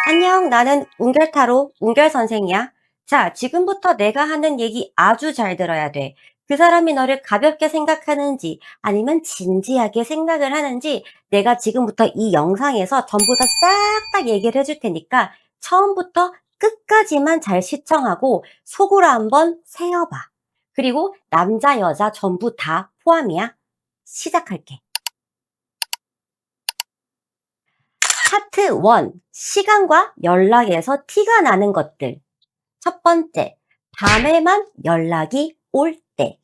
안녕, 나는 운결타로 운결 선생이야. 자, 지금부터 내가 하는 얘기 아주 잘 들어야 돼. 그 사람이 너를 가볍게 생각하는지 아니면 진지하게 생각을 하는지 내가 지금부터 이 영상에서 전부 다 싹 다 얘기를 해줄 테니까 처음부터 끝까지만 잘 시청하고 속으로 한번 세어봐. 그리고 남자, 여자 전부 다 포함이야. 시작할게. 파트 1. 시간과 연락에서 티가 나는 것들. 첫 번째, 밤에만 연락이 올 때.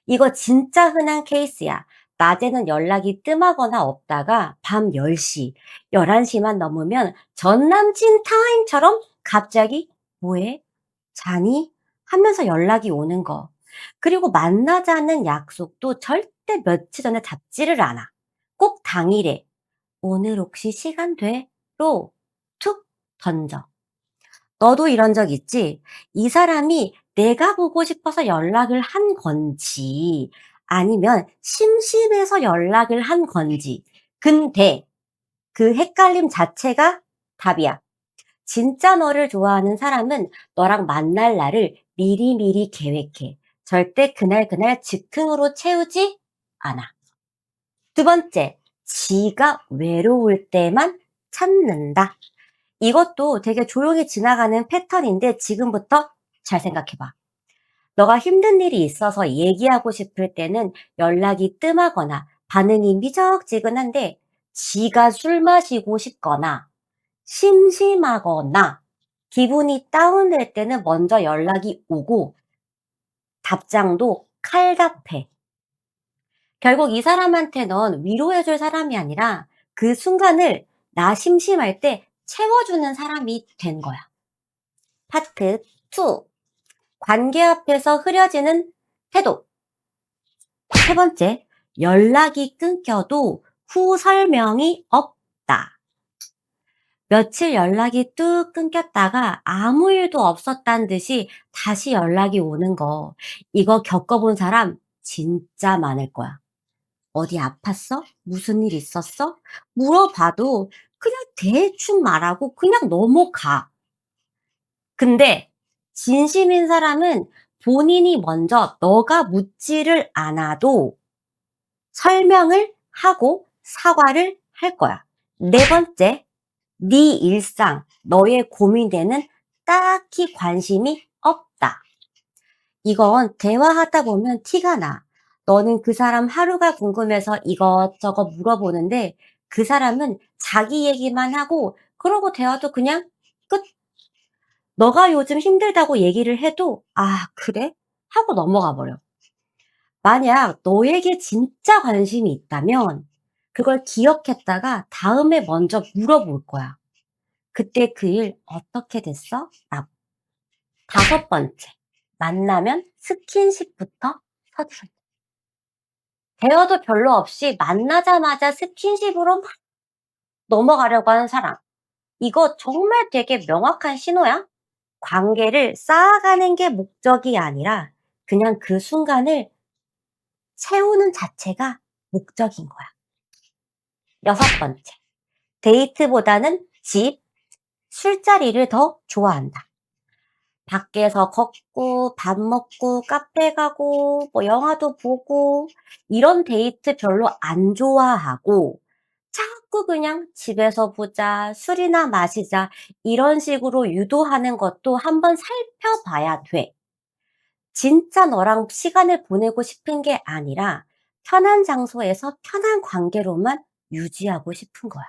이거 진짜 흔한 케이스야. 낮에는 연락이 뜸하거나 없다가 밤 10시, 11시만 넘으면 전 남친 타임처럼 갑자기 뭐해? 자니? 하면서 연락이 오는 거. 그리고 만나자는 약속도 절대 며칠 전에 잡지를 않아. 꼭 당일에 오늘 혹시 시간 돼? 로 툭 던져. 너도 이런 적 있지? 이 사람이 내가 보고 싶어서 연락을 한 건지 아니면 심심해서 연락을 한 건지. 근데 그 헷갈림 자체가 답이야. 진짜 너를 좋아하는 사람은 너랑 만날 날을 미리미리 계획해. 절대 그날 즉흥으로 채우지 않아. 두 번째, 지가 외로울 때만 찾는다. 이것도 되게 조용히 지나가는 패턴인데 지금부터 잘 생각해봐. 너가 힘든 일이 있어서 얘기하고 싶을 때는 연락이 뜸하거나 반응이 미적지근한데 지가 술 마시고 싶거나 심심하거나 기분이 다운될 때는 먼저 연락이 오고 답장도 칼답해. 결국 이 사람한테 넌 위로해줄 사람이 아니라 그 순간을 나 심심할 때 채워주는 사람이 된 거야. 파트 2. 관계 앞에서 흐려지는 태도. 세 번째, 연락이 끊겨도 후 설명이 없다. 며칠 연락이 뚝 끊겼다가 아무 일도 없었다는 듯이 다시 연락이 오는 거. 이거 겪어본 사람 진짜 많을 거야. 어디 아팠어? 무슨 일 있었어? 물어봐도 그냥 대충 말하고 그냥 넘어가. 근데 진심인 사람은 본인이 먼저 너가 묻지를 않아도 설명을 하고 사과를 할 거야. 네 번째, 네 일상, 너의 고민에는 딱히 관심이 없다. 이건 대화하다 보면 티가 나. 너는 그 사람 하루가 궁금해서 이것저것 물어보는데 그 사람은 자기 얘기만 하고 그러고 대화도 그냥 끝. 너가 요즘 힘들다고 얘기를 해도 "아 그래?" 하고 넘어가 버려. 만약 너에게 진짜 관심이 있다면 그걸 기억했다가 다음에 먼저 물어볼 거야. "그때 그 일 어떻게 됐어?" 라고. 다섯 번째, 만나면 스킨십부터 서두른다. 대화도 별로 없이 만나자마자 스킨십으로 막 넘어가려고 하는 사람. 이거 정말 되게 명확한 신호야. 관계를 쌓아가는 게 목적이 아니라 그냥 그 순간을 채우는 자체가 목적인 거야. 여섯 번째, 데이트보다는 집, 술자리를 더 좋아한다. 밖에서 걷고, 밥 먹고, 카페 가고, 뭐 영화도 보고, 이런 데이트 별로 안 좋아하고, 자꾸 그냥 집에서 보자, 술이나 마시자, 이런 식으로 유도하는 것도 한번 살펴봐야 돼. 진짜 너랑 시간을 보내고 싶은 게 아니라 편한 장소에서 편한 관계로만 유지하고 싶은 거야.